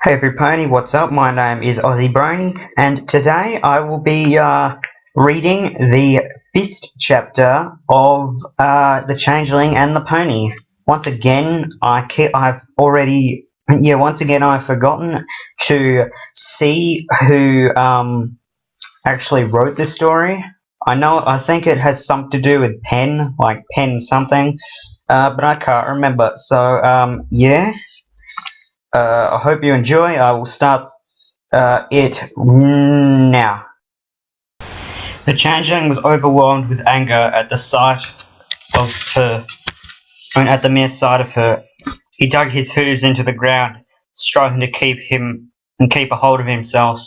Hey everybody, what's up? My name is AussieBrony, and today I will be reading the 5th chapter of The Changeling and the Pony. Once again, I've forgotten to see who actually wrote this story. I think it has something to do with pen, like pen something, but I can't remember. So, yeah. I hope you enjoy. I will start it now. The changeling was overwhelmed with anger at the sight of her, at the mere sight of her. He dug his hooves into the ground, striving to keep a hold of himself,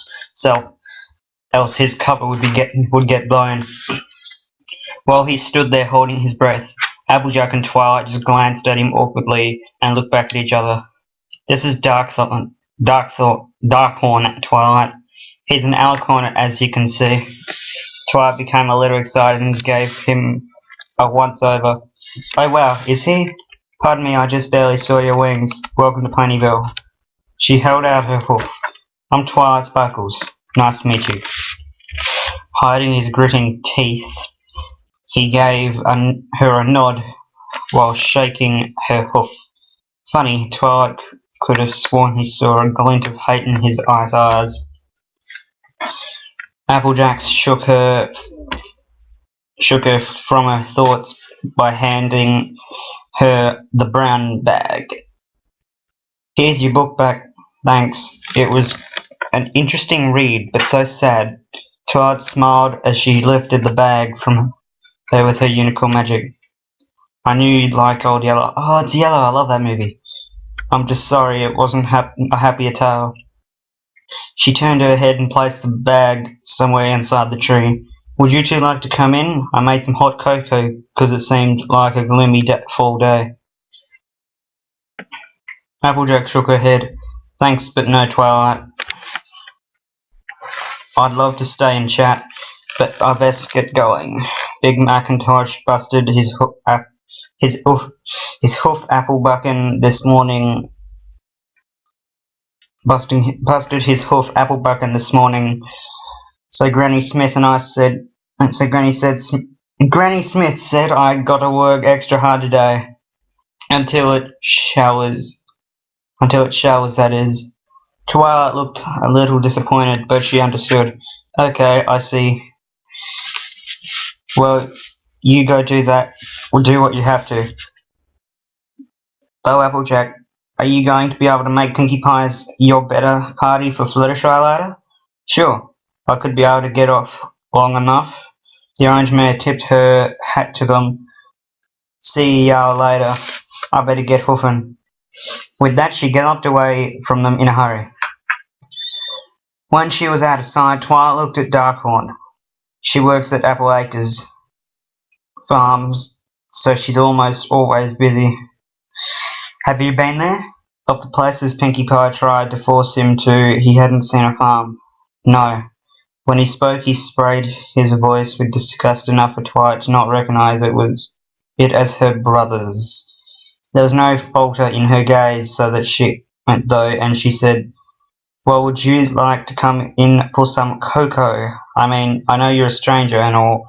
else his cover would get blown. While he stood there holding his breath, Applejack and Twilight just glanced at him awkwardly and looked back at each other. This is Darkhorn, Twilight. He's an Alicorn, as you can see. Twilight became a little excited and gave him a once-over. Oh wow, is he? Pardon me, I just barely saw your wings. Welcome to Ponyville. She held out her hoof. I'm Twilight Sparkles. Nice to meet you. Hiding his gritting teeth, he gave her a nod while shaking her hoof. Funny, Twilight could have sworn he saw a glint of hate in his eyes. Applejack shook her from her thoughts by handing her the brown bag. Here's your book back, thanks. It was an interesting read, but so sad. Twilight smiled as she lifted the bag from her with her unicorn magic. I knew you'd like Old Yellow. Oh, it's Yellow, I love that movie. I'm just sorry it wasn't a happier tale. She turned her head and placed the bag somewhere inside the tree. Would you two like to come in? I made some hot cocoa because it seemed like a gloomy fall day. Applejack shook her head. Thanks, but no, Twilight. I'd love to stay and chat, but I best get going. Big Macintosh busted his hoof apple bucking this morning. Busted his hoof apple bucking this morning. So Granny Smith said I gotta work extra hard today. Until it showers, that is. Twilight looked a little disappointed, but she understood. Okay, I see. Well, you go do that. Or do what you have to. Though, Applejack, are you going to be able to make Pinkie Pie's your better party for Fluttershy later? Sure. I could be able to get off long enough. The orange mare tipped her hat to them. See y'all later. I better get hoofing. With that, she galloped away from them in a hurry. When she was out of sight, Twilight looked at Darkhorn. She works at Apple Acres Farms, so she's almost always busy. Have you been there? Of the places Pinkie Pie tried to force him to, he hadn't seen a farm. No. When he spoke, he sprayed his voice with disgust enough for Twilight to not recognize it as her brother's. There was no falter in her gaze, so that she went though, and she said, well, would you like to come in for some cocoa? I mean, I know you're a stranger and all.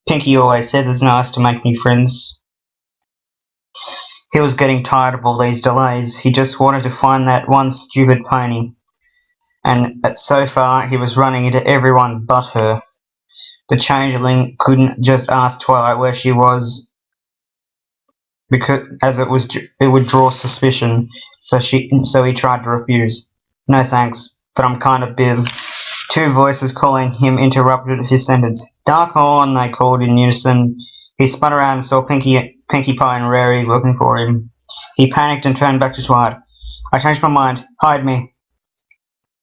Pinkie always says it's nice to make new friends. He was getting tired of all these delays. He just wanted to find that one stupid pony. And so far, he was running into everyone but her. The changeling couldn't just ask Twilight where she was, because it would draw suspicion. So he tried to refuse. No thanks, but I'm kind of biz. Two voices calling him interrupted his sentence. Darkhorn, they called in unison. He spun around and saw Pinkie Pie and Rary looking for him. He panicked and turned back to Twilight. I changed my mind. Hide me.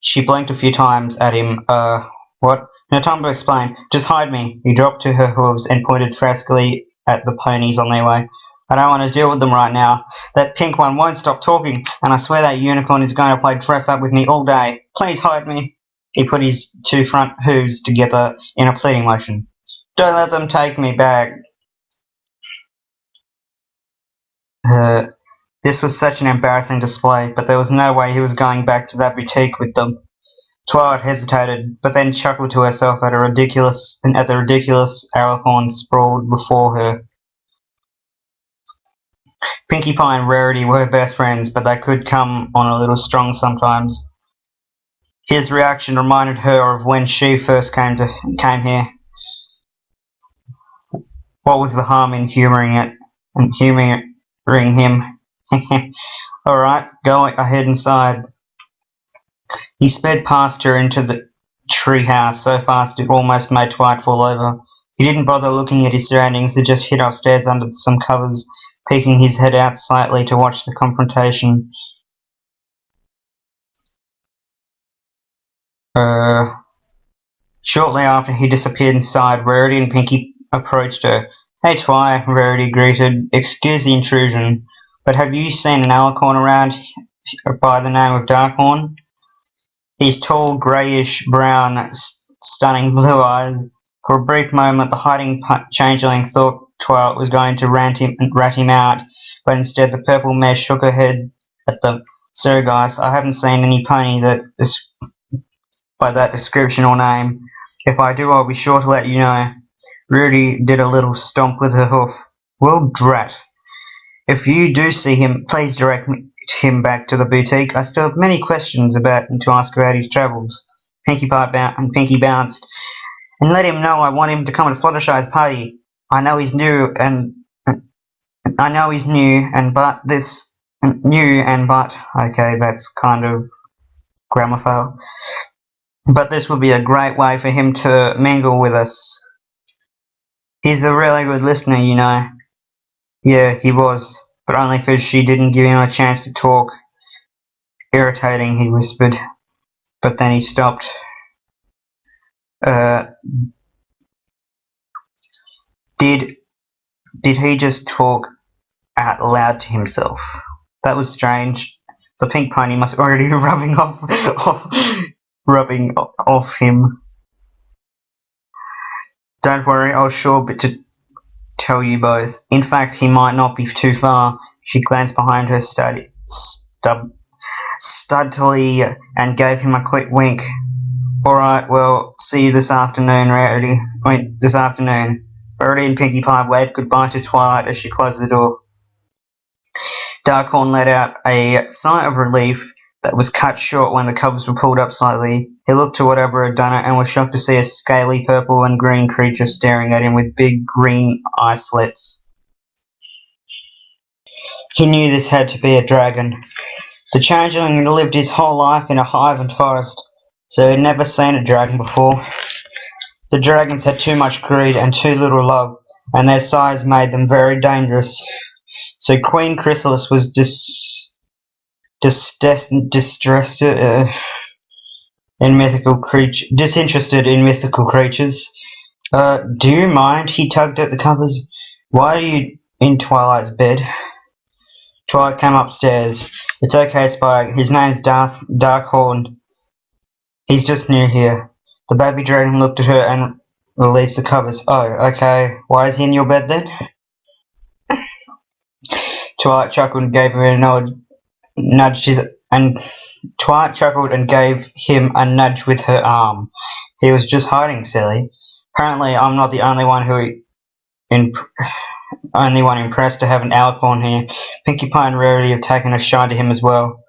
She blinked a few times at him. What? No time to explain. Just hide me. He dropped to her hooves and pointed frescally at the ponies on their way. I don't want to deal with them right now. That pink one won't stop talking, and I swear that unicorn is going to play dress up with me all day. Please hide me. He put his two front hooves together in a pleading motion. Don't let them take me back. This was such an embarrassing display, but there was no way he was going back to that boutique with them. Twilight hesitated, but then chuckled to herself at the ridiculous alicorn sprawled before her. Pinkie Pie and Rarity were best friends, but they could come on a little strong sometimes. His reaction reminded her of when she first came here. What was the harm in humouring him? Alright, go ahead inside. He sped past her into the treehouse so fast it almost made Twilight fall over. He didn't bother looking at his surroundings, he just hid upstairs under some covers, peeking his head out slightly to watch the confrontation. Shortly after he disappeared inside, Rarity and Pinkie approached her. Hey Twi, Rarity greeted. Excuse the intrusion, but have you seen an alicorn around by the name of Darkhorn? His tall, greyish-brown, stunning blue eyes. For a brief moment the hiding changeling thought Twilight was going to rat him out, but instead the purple mare shook her head at them. Sorry guys, I haven't seen any pony by that description or name. If I do, I'll be sure to let you know. Rudy did a little stomp with her hoof. Well, drat. If you do see him, please direct him back to the boutique. I still have many questions to ask about his travels. Pinkie bounced. And let him know I want him to come to Fluttershy's party. I know he's new, okay, that's kind of grammar fail. But this would be a great way for him to mingle with us. He's a really good listener, you know. Yeah, he was, but only because she didn't give him a chance to talk. Irritating, he whispered, but then he stopped. Did he just talk out loud to himself? That was strange. The pink pony must already be rubbing off him. Don't worry, I'll sure to tell you both. In fact, he might not be too far. She glanced behind her studily and gave him a quick wink. Alright, well, see you this afternoon, Rarity. Rarity and Pinkie Pie waved goodbye to Twilight as she closed the door. Darkhorn let out a sigh of relief that was cut short when the covers were pulled up slightly. He looked to whatever had done it and was shocked to see a scaly purple and green creature staring at him with big green eye slits. He knew this had to be a dragon. The changeling had lived his whole life in a hive and forest, so he had never seen a dragon before. The dragons had too much greed and too little love, and their size made them very dangerous. So Queen Chrysalis was disinterested in mythical creatures. Do you mind? He tugged at the covers. Why are you in Twilight's bed? Twilight came upstairs. It's okay, Spike. His name's Darkhorn. He's just new here. The baby dragon looked at her and released the covers. Oh, okay. Why is he in your bed then? Twilight chuckled and gave him a nudge with her arm. He was just hiding, silly. Apparently, I'm not the only one impressed to have an alicorn here. Pinkie Pie and Rarity have taken a shine to him as well.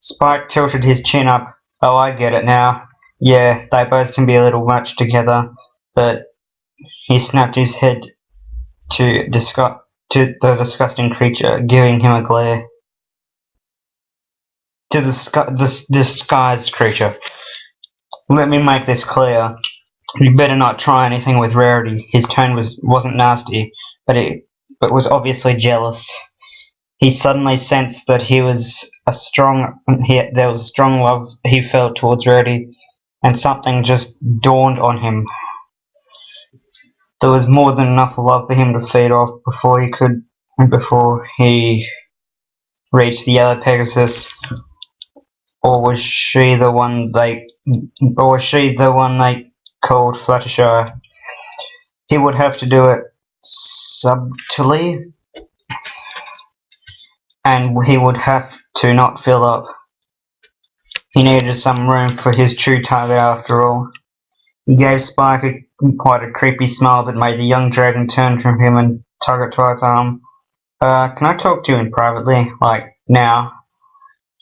Spike tilted his chin up. Oh, I get it now. Yeah, they both can be a little much together, but he snapped his head to the disgusting creature, giving him a glare. To the disguised creature. Let me make this clear. You better not try anything with Rarity. His tone wasn't nasty, but was obviously jealous. He suddenly sensed that there was a strong love he felt towards Rarity, and something just dawned on him. There was more than enough love for him to feed off before he reached the yellow Pegasus. Or was she the one they called Fluttershy? He would have to do it subtly. and he would have to not fill up. He needed some room for his true target after all. He gave Spike quite a creepy smile that made the young dragon turn from him and tug at Twilight's arm. Can I talk to you in privately? Like, now?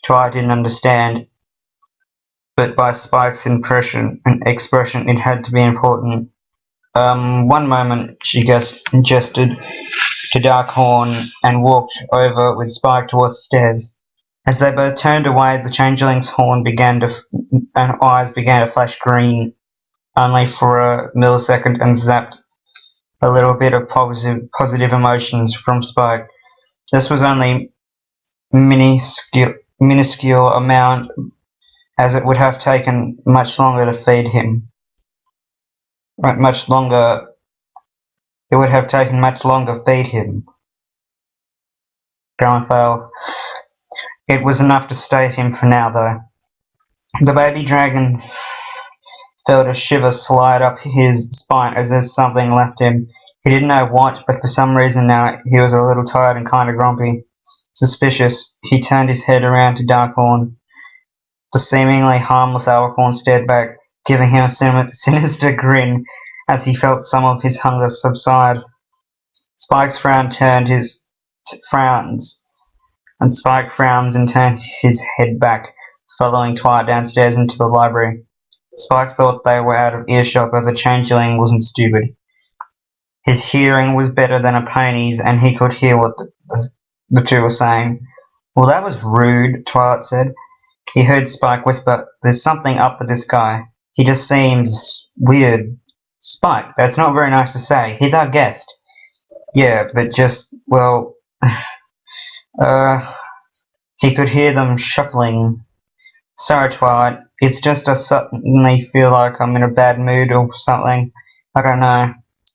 Twilight didn't understand, but by Spike's expression, it had to be important. One moment, she gestured to Darkhorn and walked over with Spike towards the stairs. As they both turned away, the changeling's horn and eyes began to flash green, only for a millisecond, and zapped a little bit of positive emotions from Spike. This was only minuscule amount, as it would have taken much longer to feed him. It would have taken much longer to feed him. Fail. It was enough to state him for now, though. The baby dragon felt a shiver slide up his spine as if something left him. He didn't know what, but for some reason now he was a little tired and kind of grumpy. Suspicious, he turned his head around to Darkhorn. The seemingly harmless Alicorn stared back, giving him a sinister grin as he felt some of his hunger subside. Spike's frown turned his frowns, and Spike frowns and turned his head back, following Twilight downstairs into the library. Spike thought they were out of earshot, but the changeling wasn't stupid. His hearing was better than a pony's, and he could hear what the two were saying. Well, that was rude, Twilight said. He heard Spike whisper, "There's something up with this guy. He just seems weird." Spike, that's not very nice to say. He's our guest. Yeah, but just, well, he could hear them shuffling. Sorry, Twilight. It's just I suddenly feel like I'm in a bad mood or something. I don't know.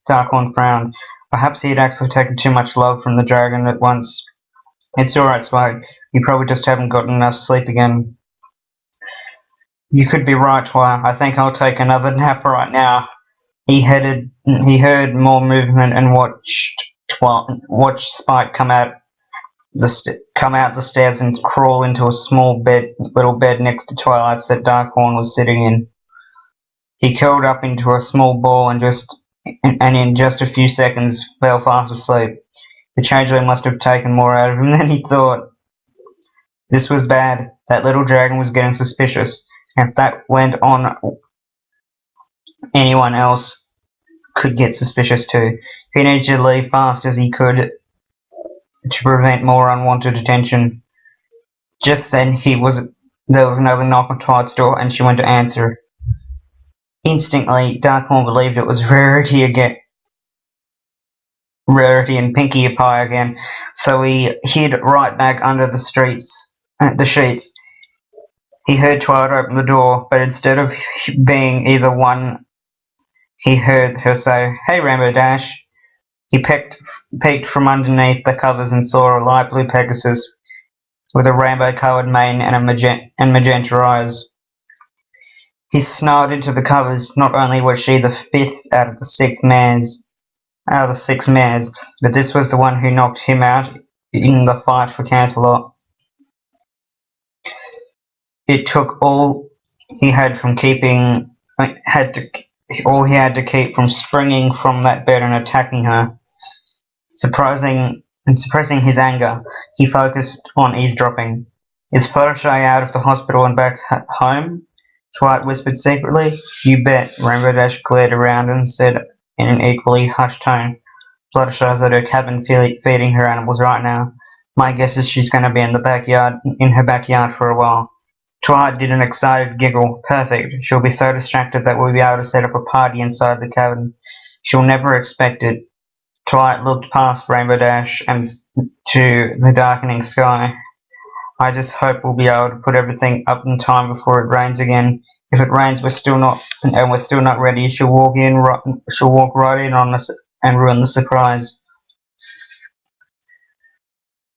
Darkhorn frowned. Perhaps he had actually taken too much love from the dragon at once. It's alright, Spike. You probably just haven't gotten enough sleep again. You could be right, Twilight. I think I'll take another nap right now. He heard more movement and watched Spike come out the stairs and crawl into a small little bed next to Twilight's that Darkhorn was sitting in. He curled up into a small ball and in just a few seconds fell fast asleep. The changeling must have taken more out of him than he thought. This was bad. That little dragon was getting suspicious, and if that went on, anyone else could get suspicious too. He needed to leave fast as he could to prevent more unwanted attention. Just then there was another knock on Twilight's door, and she went to answer. Instantly, Darkhorn believed it was Rarity and Pinkie Pie again, so he hid right back under the sheets. He heard Twilight open the door, but instead of being either one, he heard her say, "Hey, Rainbow Dash." He peeked from underneath the covers and saw a light blue Pegasus with a rainbow-coloured mane and magenta eyes. He snarled into the covers. Not only was she the fifth out of the six mares, but this was the one who knocked him out in the fight for Canterlot. It took all he had to keep from springing from that bed and attacking her. Suppressing his anger, he focused on eavesdropping. "Is Fluttershy out of the hospital and back home?" Twilight whispered secretly. "You bet." Rainbow Dash glared around and said in an equally hushed tone, "Fluttershy's at her cabin feeding her animals right now. My guess is she's going to be in her backyard for a while." Twilight did an excited giggle. "Perfect. She'll be so distracted that we'll be able to set up a party inside the cabin. She'll never expect it." Twilight looked past Rainbow Dash and to the darkening sky. "I just hope we'll be able to put everything up in time before it rains again. If it rains, we're still not ready. She'll walk right in on us and ruin the surprise."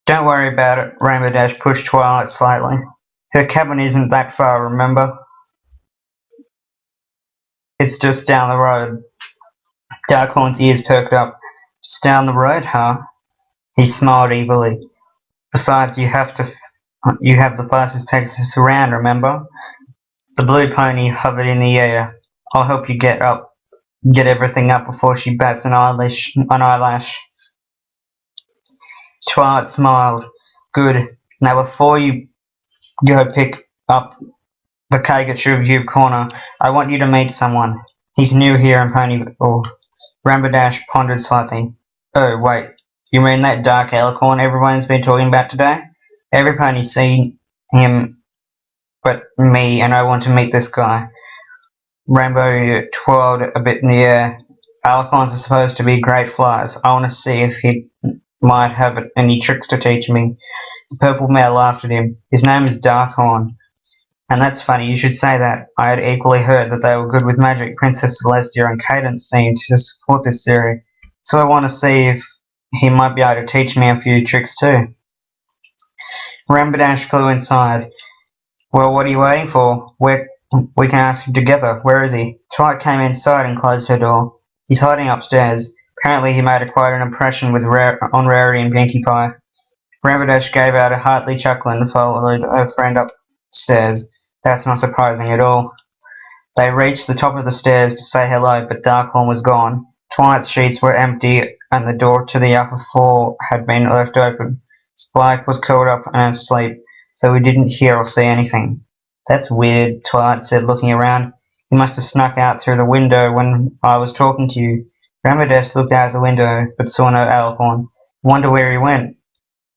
"Don't worry about it." Rainbow Dash pushed Twilight slightly. "Her cabin isn't that far, remember? It's just down the road." Darkhorn's ears perked up. "Just down the road, huh?" He smiled evilly. Besides, you have the fastest Pegasus around, remember? The blue pony hovered in the air. I'll help you get everything up before she bats an eyelash. Twilight smiled. Good. Now before you go pick up the cake at Shubhube Corner, I want you to meet someone. He's new here in Ponyville. Ramberdash pondered slightly. Oh, wait. You mean that dark alicorn everyone's been talking about today? Every pony's seen him but me, and I want to meet this guy. Rambo twirled a bit in the air. Alicorns are supposed to be great flyers. I want to see if he might have any tricks to teach me. The purple mare laughed at him. His name is Darkhorn. And that's funny, you should say that. I had equally heard that they were good with magic. Princess Celestia and Cadence seemed to support this theory. So I want to see if he might be able to teach me a few tricks too. Ramberdash flew inside. Well, what are you waiting for? We can ask him together. Where is he? Twilight came inside and closed her door. He's hiding upstairs. Apparently he made quite an impression on Rarity and Pinkie Pie. Ramberdash gave out a hearty chuckle and followed her friend upstairs. That's not surprising at all. They reached the top of the stairs to say hello, but Darkhorn was gone. Twilight's sheets were empty, and the door to the upper floor had been left open. Spike was curled up and asleep, so we didn't hear or see anything. That's weird, Twilight said, looking around. You must have snuck out through the window when I was talking to you. Ramberdash looked out the window, but saw no Alicorn. Wonder where he went.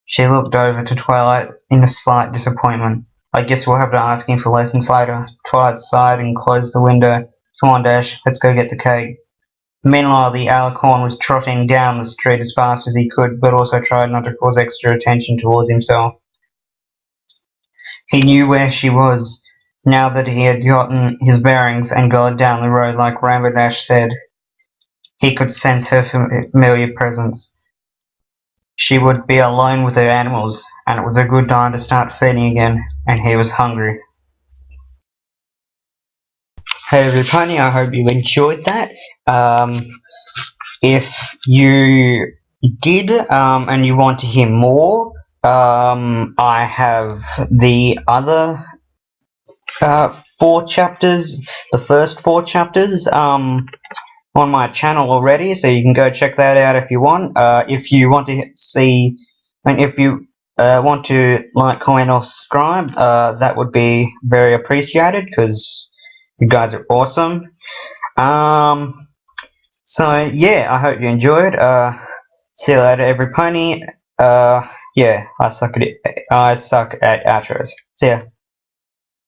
She looked over to Twilight in a slight disappointment. I guess we'll have to ask him for lessons later. Twilight sighed and closed the window. Come on, Dash, let's go get the cake. Meanwhile, the Alicorn was trotting down the street as fast as he could, but also tried not to cause extra attention towards himself. He knew where she was, now that he had gotten his bearings and gone down the road like Ramberdash said. He could sense her familiar presence. She would be alone with her animals, and it was a good time to start feeding again, and he was hungry. Hey everybody, I hope you enjoyed that. If you did and you want to hear more, I have the other 4 chapters, the first 4 chapters on my channel already, so you can go check that out if you want. If you want to see, and if you want to like, comment, or subscribe, that would be very appreciated because you guys are awesome. So yeah, I hope you enjoyed. See you later, every pony. Yeah, I suck at outros. See ya.